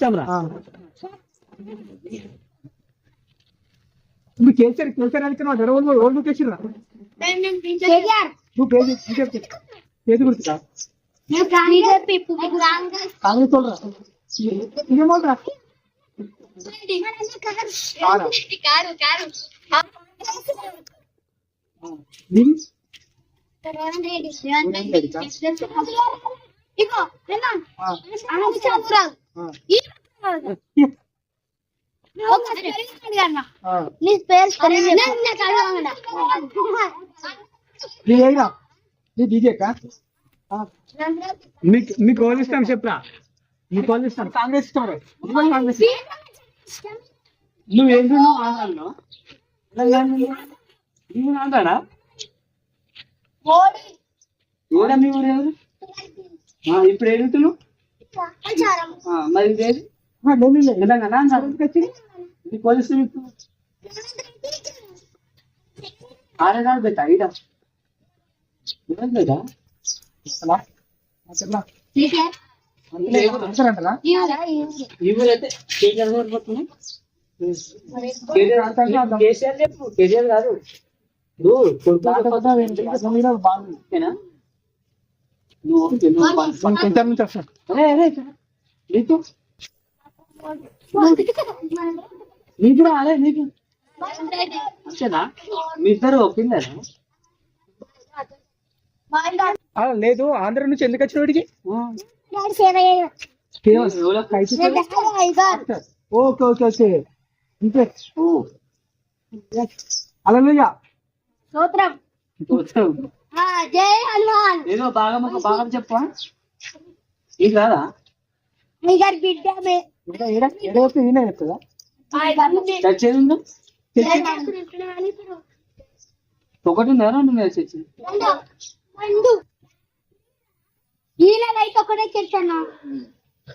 ఇస్తాంరా. నువ్వు కేసీఆర్ అనుకున్నావు ఓళ్ళు కేసీరా నువ్వు పేరు గుర్తురా కాంగ్రెస్ వాళ్ళరా ఇదేమోరా మీకు ఓన్ ఇస్తాం చెప్పరా మీకు ఓన్ ఇస్తాం కాంగ్రెస్ ఇస్తాం కాంగ్రెస్ నువ్వేం ఆంధ్రాలో ఆంధ్రాడా ఏడా మీ ఊరు ఎవరు ఇప్పుడు ఏడుతున్నావు మరి ఇదేది తెలంగాణ మీకు పోలీసు ఆడగాడు పెట్టా ఈడ బేటా ఈ ఊరైతే కేసీఆర్ కేసీఆర్ చెప్పు కేసీఆర్ కాదు బాగుంటేనా నీకు నీకు రాలే నీకు వచ్చేనా మీ ఇద్దరు ఒప్పిందా లేదు ఆంధ్ర నుంచి ఎందుకు వచ్చిన వాడికి ఓకే ఓకే ఓకే అలా ఏదో బాగా బాగా చెప్పా ఇది కాదా ఈయన చెప్తుందా చచ్చేది ఉందా ఒకటి ఉందా రెండు మీద చచ్చి అయితే ఒకటే చచ్చాను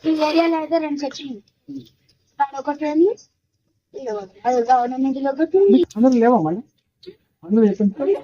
ఈ ఏరియాలో అయితే రెండు చచ్చింది ఒకటి అందరూ లేవా మళ్ళీ అందరూ చెప్పండి